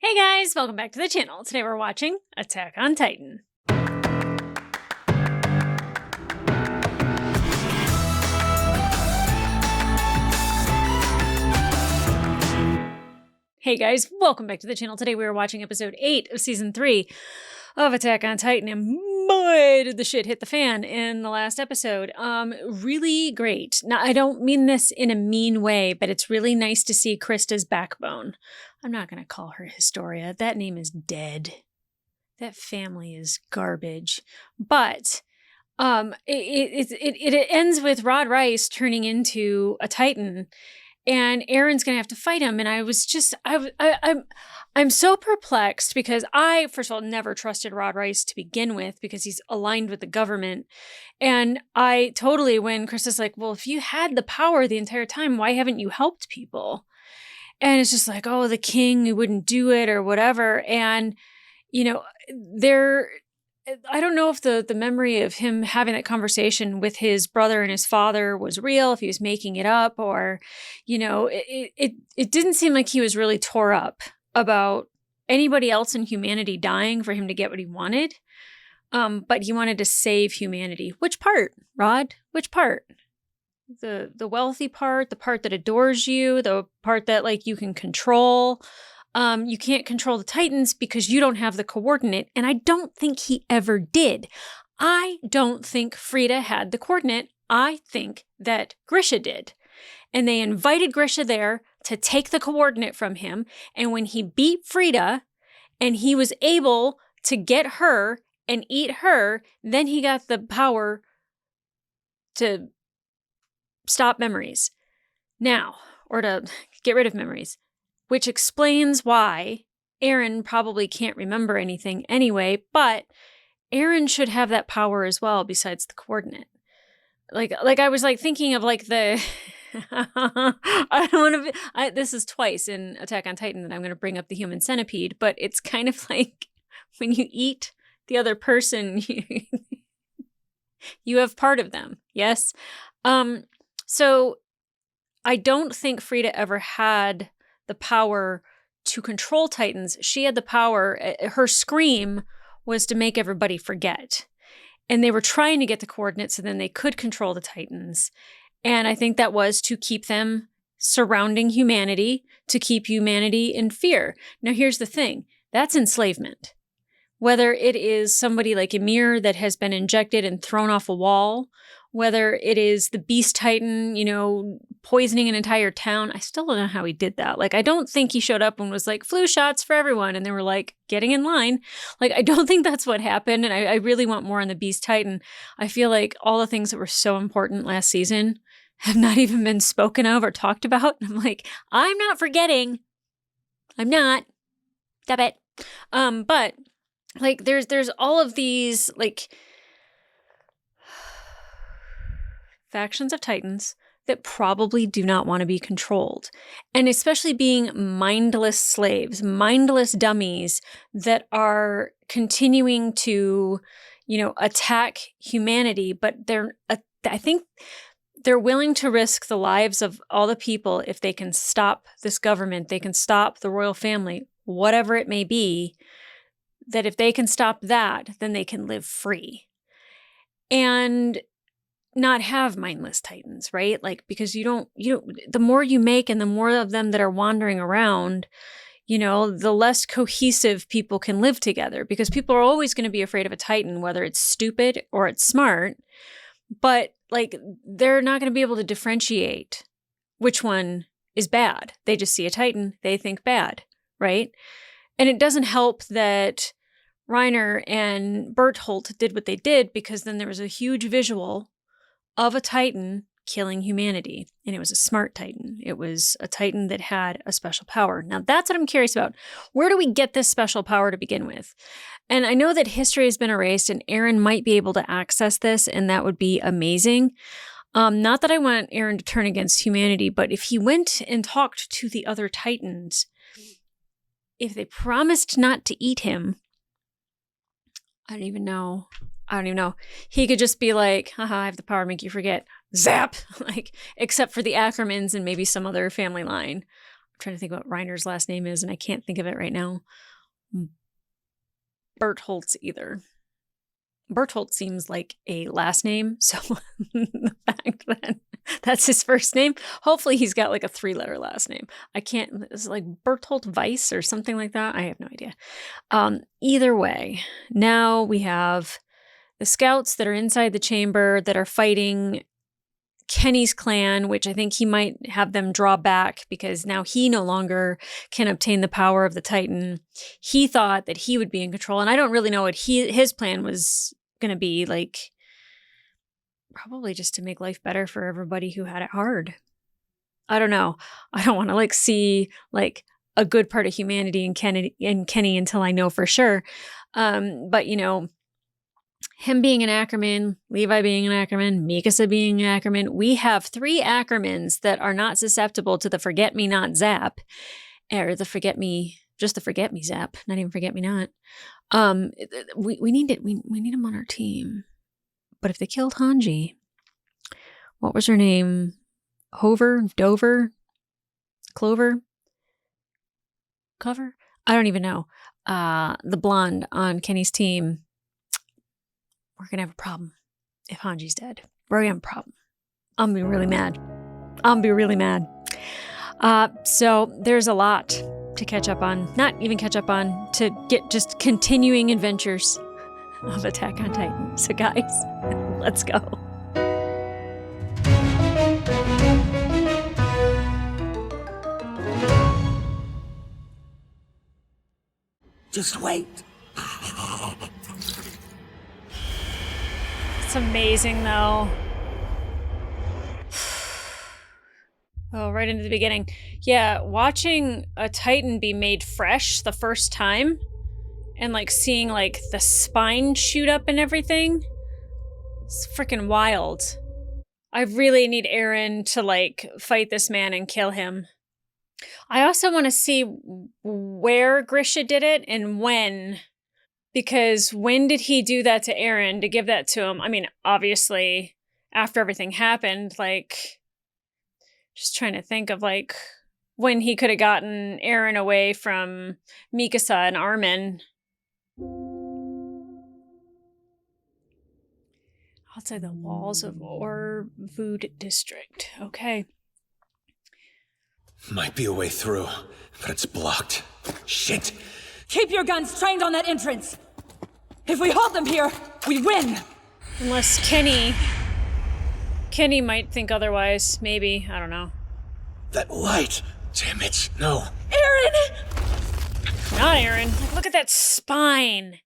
Hey guys, welcome back to the channel. Today we're watching Attack on Titan. Hey guys, welcome back to the channel. Today we are watching episode 8 of season 3 of Attack on Titan, and boy did the shit hit the fan in the last episode. Really great. Now, I don't mean this in a mean way, but it's really nice to see Krista's backbone. I'm not going to call her Historia. That name is dead. That family is garbage. But it ends with Rod Rice turning into a Titan, and Aaron's gonna have to fight him. And I was just, I'm so perplexed because I, first of all, never trusted Rod Rice to begin with because he's aligned with the government. And I totally, when Krista's like, well, if you had the power the entire time, why haven't you helped people? And it's just like, oh, the king, he wouldn't do it or whatever. And, you know, I don't know if the memory of him having that conversation with his brother and his father was real, if he was making it up, or, you know, it didn't seem like he was really tore up about anybody else in humanity dying for him to get what he wanted. But he wanted to save humanity. Which part, Rod? Which part? The wealthy part, the part that adores you, the part that like you can control. You can't control the Titans because you don't have the coordinate, and I don't think he ever did. I don't think Frida had the coordinate. I think that Grisha did. And they invited Grisha there to take the coordinate from him, and when he beat Frida and he was able to get her and eat her, then he got the power to stop memories. Now, or to get rid of memories. Which explains why Aaron probably can't remember anything anyway, but Aaron should have that power as well besides the coordinate. Like I was like thinking of like the I don't want to this is twice in Attack on Titan that I'm going to bring up the human centipede, but it's kind of like when you eat the other person, you have part of them. Yes. So I don't think Frida ever had the power to control Titans. She had the power. Her scream was to make everybody forget. And they were trying to get the coordinates so then they could control the Titans. And I think that was to keep them surrounding humanity, to keep humanity in fear. Now, here's the thing. That's enslavement. Whether it is somebody like Ymir that has been injected and thrown off a wall, whether it is the Beast Titan, you know, poisoning an entire town. I still don't know how he did that. Like, I don't think he showed up and was like, flu shots for everyone. And they were like, getting in line. Like, I don't think that's what happened. And I really want more on the Beast Titan. I feel like all the things that were so important last season have not even been spoken of or talked about. And I'm like, I'm not forgetting. I'm not. Stop it. But like, there's all of these, like, factions of Titans that probably do not want to be controlled. And especially being mindless slaves, mindless dummies that are continuing to, you know, attack humanity, but I think they're willing to risk the lives of all the people if they can stop this government, they can stop the royal family, whatever it may be, that if they can stop that, then they can live free. And not have mindless Titans, right? Like, because the more you make and the more of them that are wandering around, you know, the less cohesive people can live together, because people are always going to be afraid of a Titan, whether it's stupid or it's smart, but like, they're not going to be able to differentiate which one is bad. They just see a Titan, they think bad, right? And it doesn't help that Reiner and Bertholdt did what they did, because then there was a huge visual of a Titan killing humanity. And it was a smart Titan. It was a Titan that had a special power. Now, that's what I'm curious about. Where do we get this special power to begin with? And I know that history has been erased and Aaron might be able to access this, and that would be amazing. Not that I want Aaron to turn against humanity, but if he went and talked to the other Titans, if they promised not to eat him, I don't even know. He could just be like, haha, I have the power to make you forget. Zap! Like, except for the Ackermans and maybe some other family line. trying to think what Reiner's last name is, and I can't think of it right now. Bertholtz either. Bertholtz seems like a last name, so the fact that that's his first name, hopefully he's got like a 3-letter last name. I can't, it's like Berthold Weiss or something like that. I have no idea. Either way, now we have the scouts that are inside the chamber that are fighting Kenny's clan, which I think he might have them draw back because now he no longer can obtain the power of the Titan. He thought that he would be in control, and I don't really know what his plan was going to be. Like, probably just to make life better for everybody who had it hard. I don't know. I don't want to like see like a good part of humanity in Kenny until I know for sure. But you know, him being an Ackerman, Levi being an Ackerman, Mikasa being an Ackerman, we have 3 Ackermans that are not susceptible to the forget-me-not zap, or the forget-me zap, not even forget-me-not. We need it. We need him on our team. But if they killed Hanji, what was her name? Dover, Clover, Cover? I don't even know. The blonde on Kenny's team. We're going to have a problem if Hanji's dead. We're going to have a problem. I'm going to be really mad. So there's a lot to catch up on. Not even catch up on, to get just continuing adventures of Attack on Titan. So guys, let's go. Just wait. It's amazing, though. Oh, right into the beginning. Yeah, watching a Titan be made fresh the first time and, like, seeing, like, the spine shoot up and everything. It's freaking wild. I really need Eren to, like, fight this man and kill him. I also want to see where Grisha did it and when. Because when did he do that to Eren, to give that to him? I mean, obviously, after everything happened, like, just trying to think of, like, when he could have gotten Eren away from Mikasa and Armin. Outside the walls of Orvud district. Okay. Might be a way through, but it's blocked. Shit! Keep your guns trained on that entrance! If we hold them here, we win! Unless Kenny might think otherwise. Maybe. I don't know. That light! Damn it, no. Eren! Not Eren. Like, look at that spine.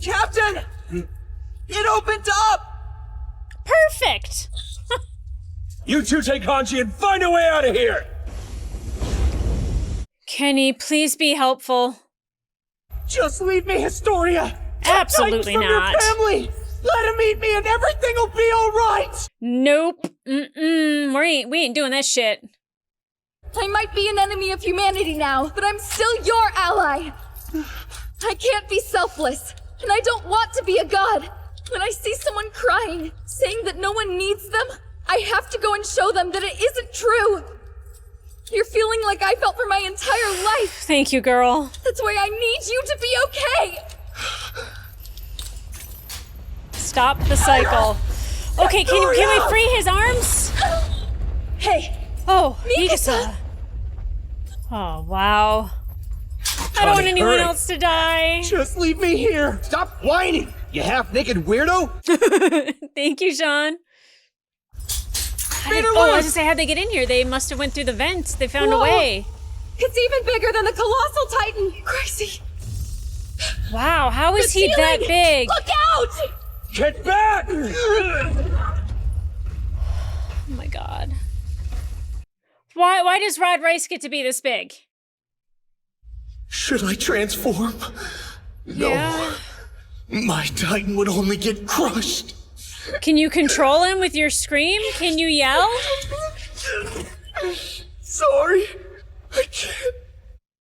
Captain! It opened up! Perfect! You two take Hanji and find a way out of here! Kenny, please be helpful. Just leave me, Historia! Absolutely from not. Your family! Let him eat me and everything will be alright! Nope. We ain't doing that shit. I might be an enemy of humanity now, but I'm still your ally! I can't be selfless, and I don't want to be a god. When I see someone crying, saying that no one needs them, I have to go and show them that it isn't true. You're feeling like I felt for my entire life. Thank you, girl. That's why I need you to be okay. Stop the cycle. Okay, can we free his arms? Hey. Oh, Mikasa. Oh, wow. I don't want anyone else to die. Just leave me here! Stop whining, you half-naked weirdo! Thank you, Sean. I was gonna say, how'd they get in here? They must have went through the vents. They found a way. It's even bigger than the Colossal Titan! Crazy! Wow, how is he that big? Look out! Get back! Oh my god. Why does Rod Rice get to be this big? Should I transform? Yeah. No. My Titan would only get crushed. Can you control him with your scream? Can you yell? Sorry. I can't.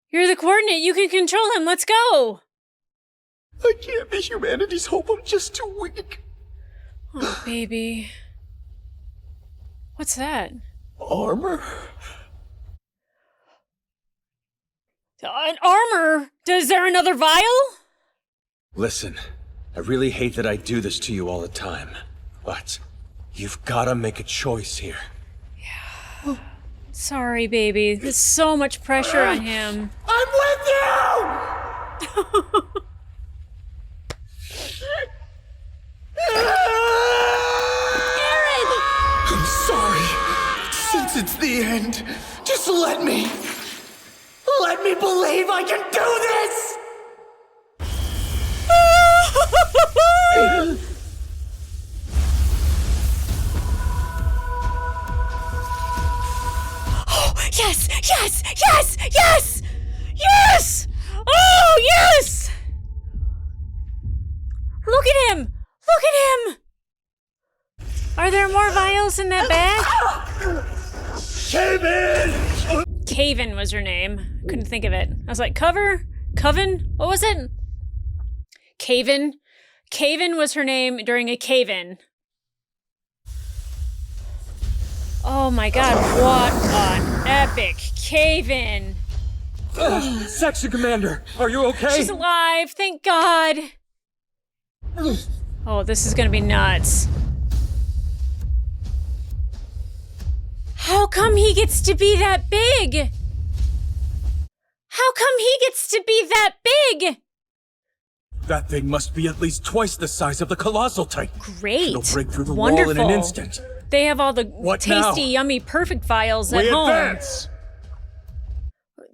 You're the coordinate. You can control him. Let's go. I can't be humanity's hope. I'm just too weak. Oh, baby. What's that? Armor? An armor? Is there another vial? Listen, I really hate that I do this to you all the time, but you've gotta make a choice here. Sorry, baby. There's so much pressure on him. I'm with you! Aaron! I'm sorry. Since it's the end, just let me believe I can do this! Yes! Yes! Yes! Yes! Yes! Oh, yes! Look at him! Look at him! Are there more vials in that bag? Kevin! Caven was her name. Couldn't think of it. I was like, Coven? What was it? Caven? Caven was her name during a cave-in. Oh my god, what an epic cave-in! Section Commander, are you okay? She's alive, thank God! Oh, this is gonna be nuts. How come he gets to be that big? How come he gets to be that big? That thing must be at least twice the size of the Colossal Titan. Great. It'll break through the Wonderful. wall in an instant. They have all the What tasty, now? yummy, perfect vials at We home. advance!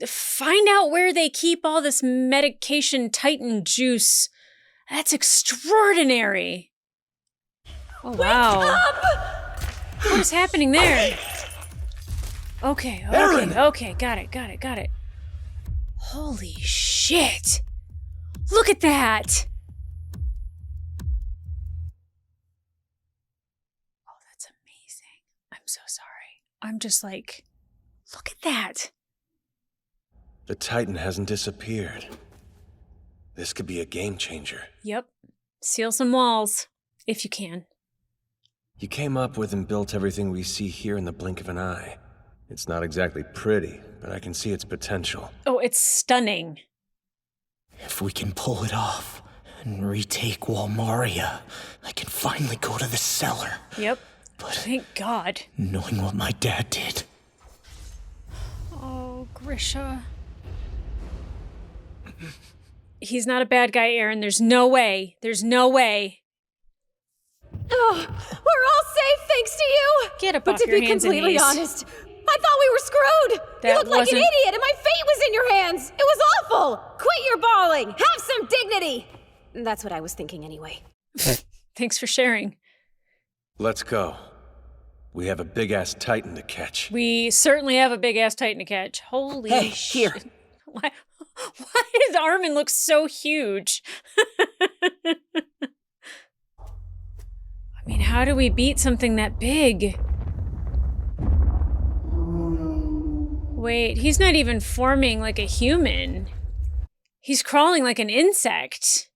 Find out where they keep all this medication Titan juice. That's extraordinary. Oh, wow. What is happening there? Okay, Aaron! okay, got it. Holy shit. Look at that. Oh, that's amazing. I'm so sorry. I'm just like, look at that. The Titan hasn't disappeared. This could be a game changer. Yep. Seal some walls, if you can. You came up with and built everything we see here in the blink of an eye. It's not exactly pretty, but I can see its potential. Oh, it's stunning. If we can pull it off and retake Walmaria, I can finally go to the cellar. Yep. But Thank God. knowing what my dad did, Oh, Grisha. He's not a bad guy, Aaron. There's no way. Oh, we're all safe thanks to you! Get up But off to your be hands and completely knees. honest, I thought we were screwed! That You looked like an wasn't- idiot and my fate was in your hands! It was awful! Quit your bawling! Have some dignity! That's what I was thinking anyway. Thanks for sharing. Let's go. We have a big-ass Titan to catch. We certainly have a big-ass Titan to catch. Holy Hey, shit. here. Why does Armin look so huge? I mean, how do we beat something that big? Wait, he's not even forming like a human. He's crawling like an insect.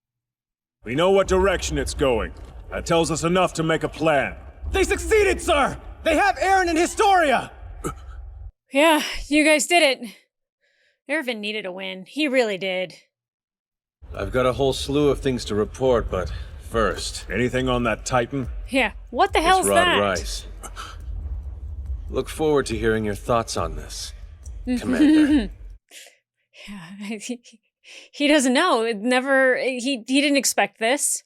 We know what direction it's going. That tells us enough to make a plan. They succeeded, sir! They have Aaron and Historia! Yeah, you guys did it. Irvin needed a win. He really did. I've got a whole slew of things to report, but first, Anything on that Titan? Yeah, what the hell's it's Rod that? Rice. Look forward to hearing your thoughts on this, Commander. Yeah, he doesn't know. He didn't expect this.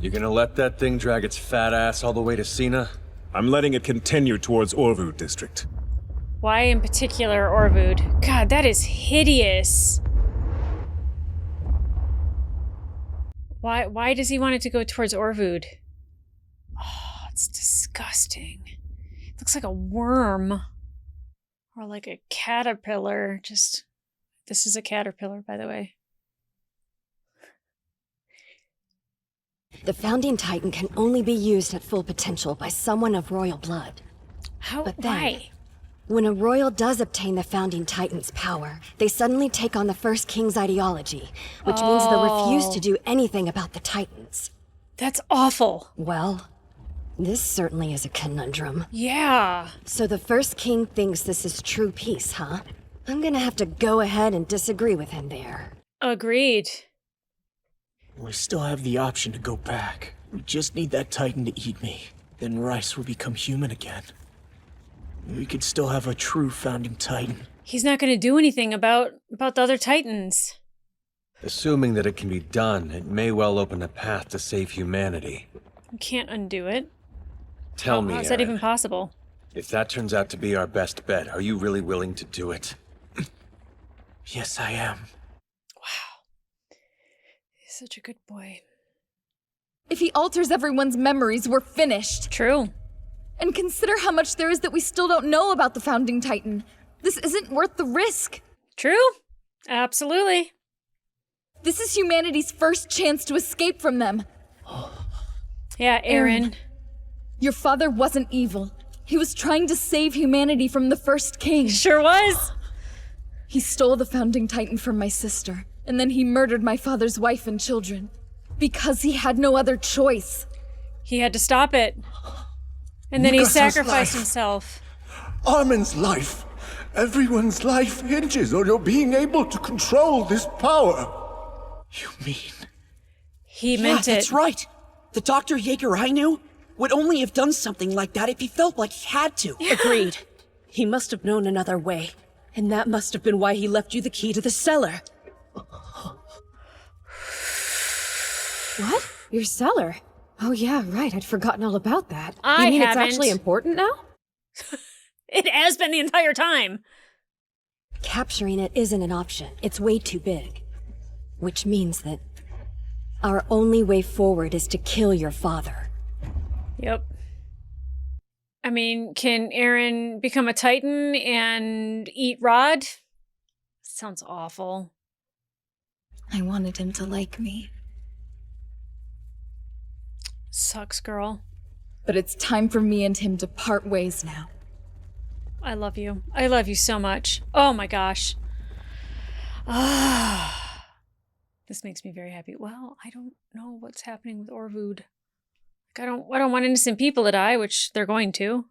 You gonna let that thing drag its fat ass all the way to Cena? I'm letting it continue towards Orvud district. Why in particular Orvud? God, that is hideous. Why does he want it to go towards Orvud? Oh, it's disgusting. It looks like a worm. Or like a caterpillar. This is a caterpillar, by the way. The Founding Titan can only be used at full potential by someone of royal blood. But then, Why? when a royal does obtain the Founding Titan's power, they suddenly take on the First King's ideology, which means they'll refuse to do anything about the Titans. That's awful. Well, this certainly is a conundrum. Yeah. So the First King thinks this is true peace, huh? I'm gonna have to go ahead and disagree with him there. Agreed. We still have the option to go back. We just need that Titan to eat me. Then Rice will become human again. We could still have a true founding Titan. He's not going to do anything about the other Titans. Assuming that it can be done, it may well open a path to save humanity. You can't undo it. Tell me, how is that Aaron, even possible? if that turns out to be our best bet, are you really willing to do it? Yes, I am. He's such a good boy. If he alters everyone's memories, we're finished. True. And consider how much there is that we still don't know about the Founding Titan. This isn't worth the risk. True. Absolutely. This is humanity's first chance to escape from them. Yeah, Aaron. Your father wasn't evil. He was trying to save humanity from the first king. Sure was. He stole the Founding Titan from my sister, and then he murdered my father's wife and children. Because he had no other choice. He had to stop it. And then he Mikasa's sacrificed life. himself. Armin's life. Everyone's life hinges on your being able to control this power. You mean? He meant it. That's right. The Dr. Yeager I knew would only have done something like that if he felt like he had to. Agreed. He must have known another way. And that must have been why he left you the key to the cellar. What? Your cellar? Oh yeah, right. I'd forgotten all about that. I You mean haven't. it's actually important now? It has been the entire time. Capturing it isn't an option. It's way too big. Which means that our only way forward is to kill your father. Yep. I mean, can Aaron become a Titan and eat Rod? Sounds awful. I wanted him to like me. Sucks, girl. But it's time for me and him to part ways now. I love you. I love you so much. Oh my gosh. Ah. This makes me very happy. Well, I don't know what's happening with Orvud. Like, I don't want innocent people to die, which they're going to.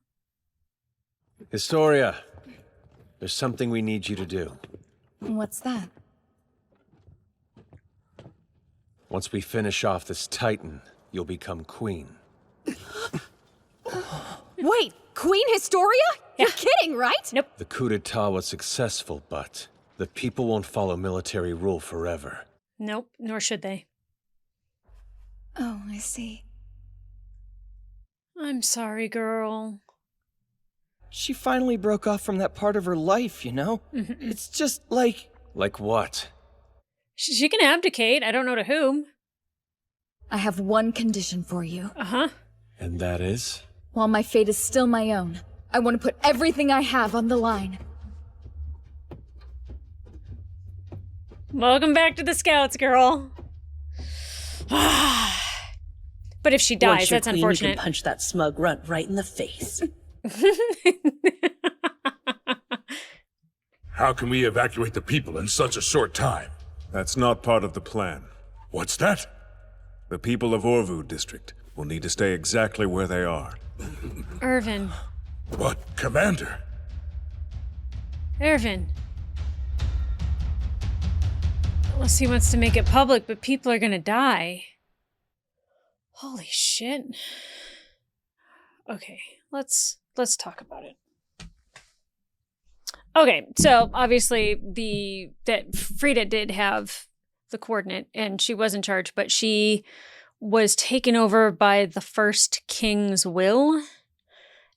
Historia, there's something we need you to do. What's that? Once we finish off this Titan, you'll become queen. Wait, Queen Historia? You're kidding, right? Nope. The coup d'etat was successful, but the people won't follow military rule forever. Nope, nor should they. Oh, I see. I'm sorry, girl. She finally broke off from that part of her life, you know? It's just like... Like what? She can abdicate. I don't know to whom. I have one condition for you. Uh-huh. And that is? While my fate is still my own, I want to put everything I have on the line. Welcome back to the Scouts, girl. But if she dies, Once you're that's queen, unfortunate. You can punch that smug runt right in the face. How can we evacuate the people in such a short time? That's not part of the plan. What's that? The people of Orvud district will need to stay exactly where they are. Irvin. But, Commander, Irvin. Unless he wants to make it public, but people are gonna die. Holy shit. Okay, let's talk about it. Okay, so obviously that Frida did have the coordinate and she was in charge, but she was taken over by the first king's will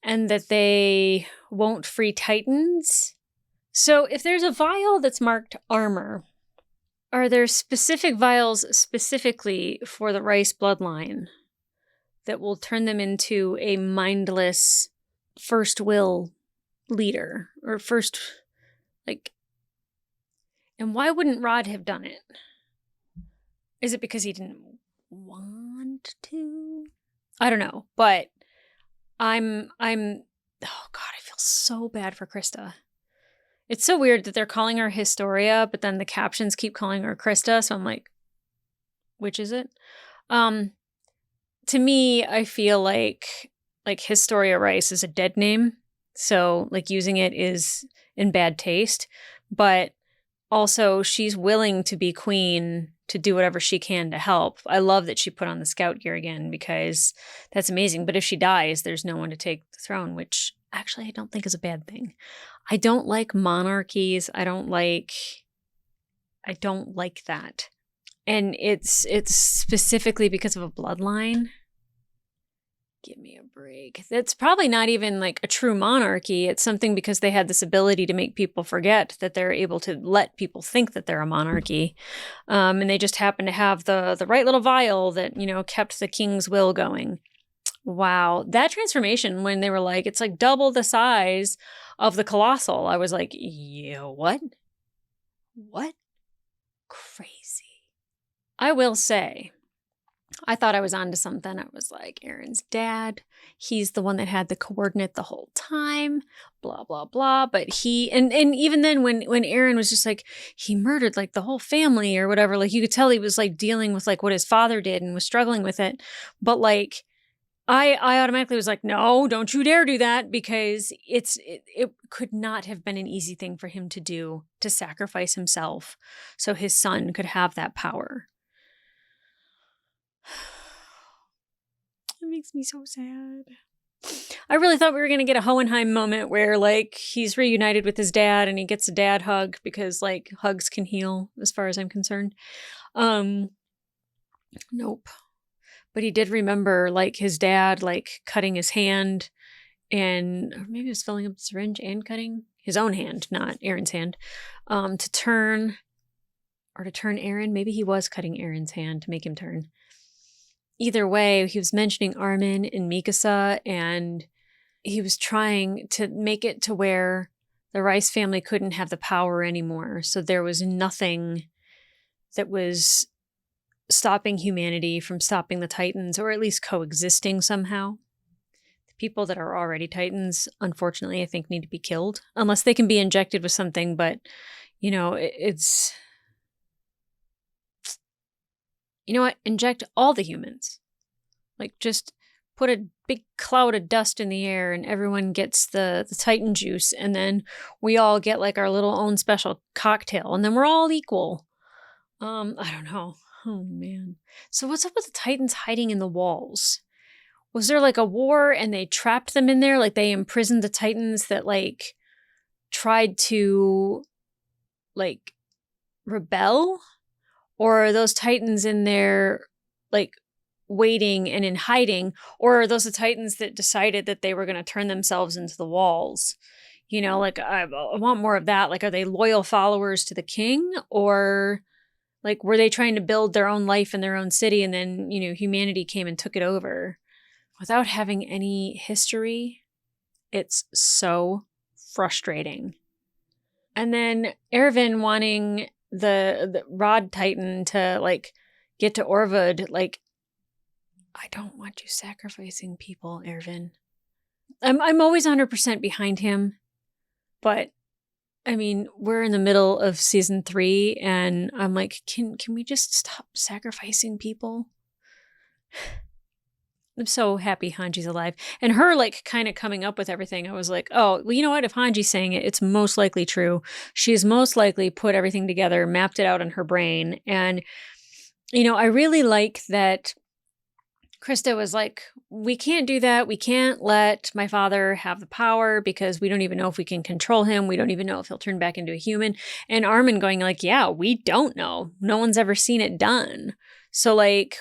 and that they won't free Titans. So if there's a vial that's marked armor, are there specific vials specifically for the Rice bloodline that will turn them into a mindless first will leader or first, like, and why wouldn't Rod have done it? Is it because he didn't want to? I don't know, but I'm oh God, I feel so bad for Krista. It's so weird that they're calling her Historia, but then the captions keep calling her Krista, so I'm like, which is it? To me, I feel like Historia Rice is a dead name. So, like, using it is in bad taste. but also she's willing to be queen to do whatever she can to help. I love that she put on the scout gear again because that's amazing. But if she dies, there's no one to take the throne, which actually I don't think is a bad thing. I don't like monarchies. I don't like that. And it's specifically because of a bloodline. Give me a break. That's probably not even like a true monarchy. It's something because they had this ability to make people forget that they're able to let people think that they're a monarchy. And they just happen to have the right little vial that, kept the king's will going. Wow. That transformation when they were like, it's like double the size of the colossal. I was like, yeah, what? What? Crazy. I will say, I thought I was onto something. I was like, Aaron's dad, he's the one that had the coordinate the whole time, blah, blah, blah. But and even then when Aaron was just like, he murdered like the whole family or whatever, like you could tell he was like dealing with like what his father did and was struggling with it. But like, I automatically was like, no, don't you dare do that, because it could not have been an easy thing for him to do, to sacrifice himself so his son could have that power. It makes me so sad. I really thought we were going to get a Hohenheim moment where like he's reunited with his dad and he gets a dad hug because like hugs can heal as far as I'm concerned. Nope. But he did remember like his dad like cutting his hand, or maybe he was filling up the syringe and cutting his own hand, not Aaron's hand, to turn Aaron. Maybe he was cutting Aaron's hand to make him turn. Either way, he was mentioning Armin and Mikasa, and he was trying to make it to where the Rice family couldn't have the power anymore. So there was nothing that was stopping humanity from stopping the Titans, or at least coexisting somehow. The people that are already Titans, unfortunately, I think need to be killed, unless they can be injected with something. But, it's... You know what? Inject all the humans. Like, just put a big cloud of dust in the air and everyone gets the Titan juice, and then we all get like our little own special cocktail, and then we're all equal. I don't know. Oh, man. So what's up with the Titans hiding in the walls? Was there like a war and they trapped them in there? Like they imprisoned the Titans that like tried to like rebel? Or are those Titans in there, like, waiting and in hiding? Or are those the Titans that decided that they were going to turn themselves into the walls? Like, I want more of that. Like, are they loyal followers to the king? Or, like, were they trying to build their own life in their own city and then, humanity came and took it over? Without having any history, it's so frustrating. And then Erwin wanting the Rod Titan to like get to Orvud, like, I don't want you sacrificing people, Erwin. I'm always 100% behind him, but I mean, we're in the middle of season 3 and I'm like, can we just stop sacrificing people? I'm so happy Hanji's alive. And her, like, kind of coming up with everything, I was like, oh, well, you know what? If Hanji's saying it, it's most likely true. She's most likely put everything together, mapped it out in her brain. And, I really like that Krista was like, we can't do that. We can't let my father have the power because we don't even know if we can control him. We don't even know if he'll turn back into a human. And Armin going like, yeah, we don't know. No one's ever seen it done. So like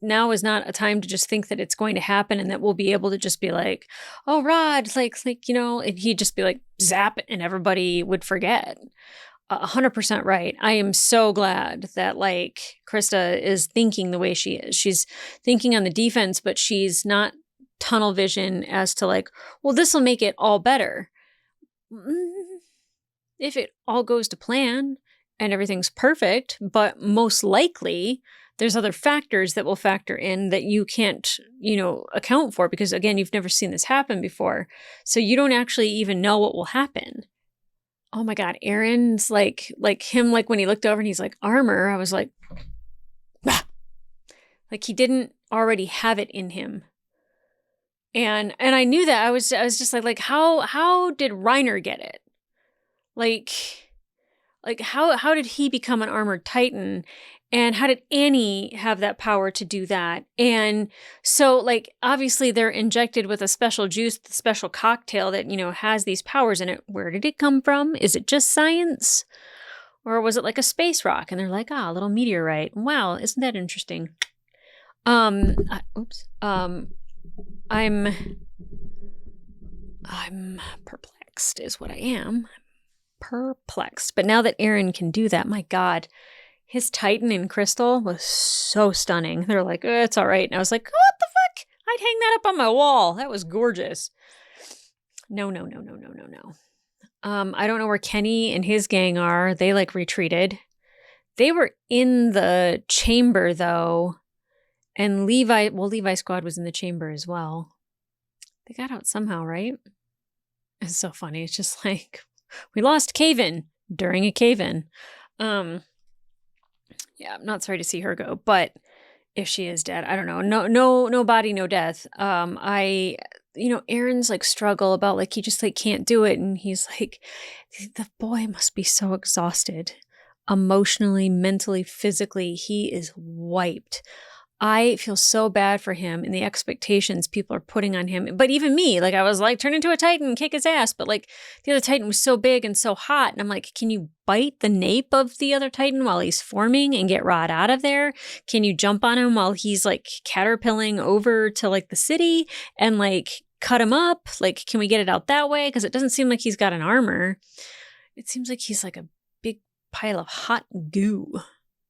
now is not a time to just think that it's going to happen and that we'll be able to just be like, oh, Rod, and he'd just be like, zap, and everybody would forget. 100% right. I am so glad that like Krista is thinking the way she is. She's thinking on the defense, but she's not tunnel vision as to like, well, this will make it all better. If it all goes to plan and everything's perfect, but most likely there's other factors that will factor in that you can't, account for because again, you've never seen this happen before. So you don't actually even know what will happen. Oh my God, Aaron's like him, like when he looked over and he's like, armor, I was like, bah! Like he didn't already have it in him. And I knew that. I was just like how did Reiner get it? Like how did he become an armored titan? And how did Annie have that power to do that? And so, like, obviously they're injected with a special juice, the special cocktail that, has these powers in it. Where did it come from? Is it just science? Or was it like a space rock? And they're like, a little meteorite. Wow, isn't that interesting? Oops. I'm perplexed is what I am. Perplexed. But now that Aaron can do that, my God, his Titan in crystal was so stunning. They're like, it's all right. And I was like, what the fuck? I'd hang that up on my wall. That was gorgeous. No. I don't know where Kenny and his gang are. They like retreated. They were in the chamber though. And Levi's squad was in the chamber as well. They got out somehow, right? It's so funny. It's just like, we lost Cave-In during a cave-in. Yeah, I'm not sorry to see her go, but if she is dead, I don't know. No body, no death. Aaron's like struggle about like, he just like can't do it. And he's like, the boy must be so exhausted emotionally, mentally, physically. He is wiped. I feel so bad for him and the expectations people are putting on him. But even me, like I was like, turn into a Titan, kick his ass. But like the other Titan was so big and so hot. And I'm like, can you bite the nape of the other Titan while he's forming and get Rod out of there? Can you jump on him while he's like caterpilling over to like the city and like cut him up? Like, can we get it out that way? Because it doesn't seem like he's got an armor. It seems like he's like a big pile of hot goo.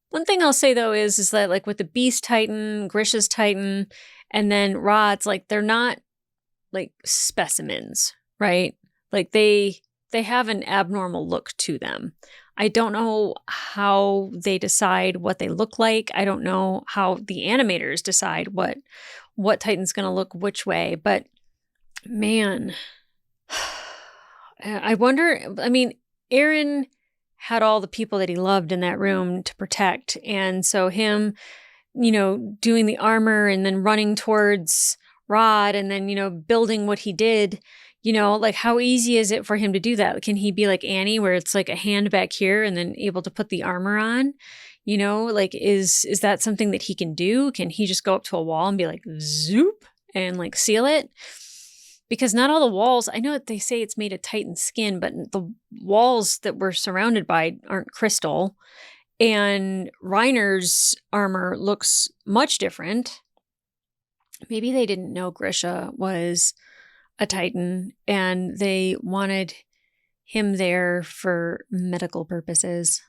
One thing I'll say though is that like with the Beast Titan, Grisha's Titan, and then Rod's, like they're not like specimens, right? Like they have an abnormal look to them. I don't know how they decide what they look like. I don't know how the animators decide what Titan's going to look which way, but man, I wonder, I mean, Aaron had all the people that he loved in that room to protect. And so him, doing the armor and then running towards Rod and then, building what he did, like how easy is it for him to do that? Can he be like Annie where it's like a hand back here and then able to put the armor on? Like is that something that he can do? Can he just go up to a wall and be like zoop and like seal it? Because not all the walls, I know that they say it's made of Titan skin, but the walls that we're surrounded by aren't crystal. And Reiner's armor looks much different. Maybe they didn't know Grisha was a Titan and they wanted him there for medical purposes.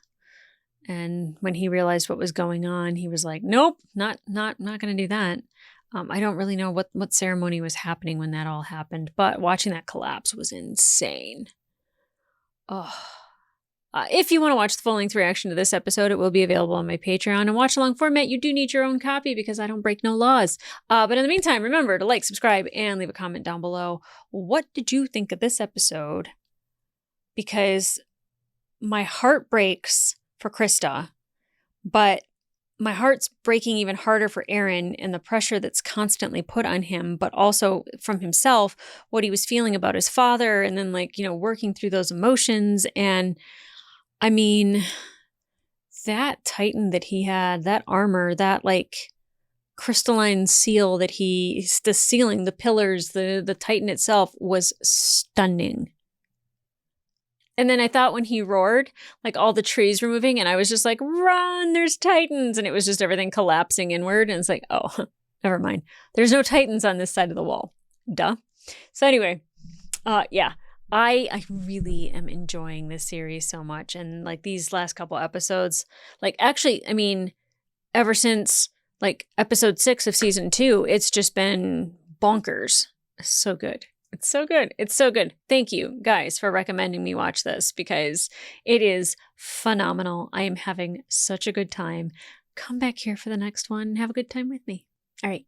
And when he realized what was going on, he was like, nope, not going to do that. I don't really know what ceremony was happening when that all happened, but watching that collapse was insane. Oh. If you want to watch the full-length reaction to this episode, it will be available on my Patreon. And watch-along format, you do need your own copy because I don't break no laws. But in the meantime, remember to like, subscribe, and leave a comment down below. What did you think of this episode? Because my heart breaks for Krista, but my heart's breaking even harder for Aaron and the pressure that's constantly put on him, but also from himself, what he was feeling about his father, and then like, working through those emotions. And I mean, that Titan that he had, that armor, that like crystalline seal that the ceiling, the pillars, the Titan itself was stunning. And then I thought when he roared, like all the trees were moving and I was just like, run, there's Titans. And it was just everything collapsing inward. And it's like, oh, never mind. There's no Titans on this side of the wall. Duh. So anyway, yeah, I really am enjoying this series so much. And like these last couple episodes, like actually, I mean, ever since like episode 6 of season 2, it's just been bonkers. So good. It's so good. It's so good. Thank you guys for recommending me watch this because it is phenomenal. I am having such a good time. Come back here for the next one and have a good time with me. All right.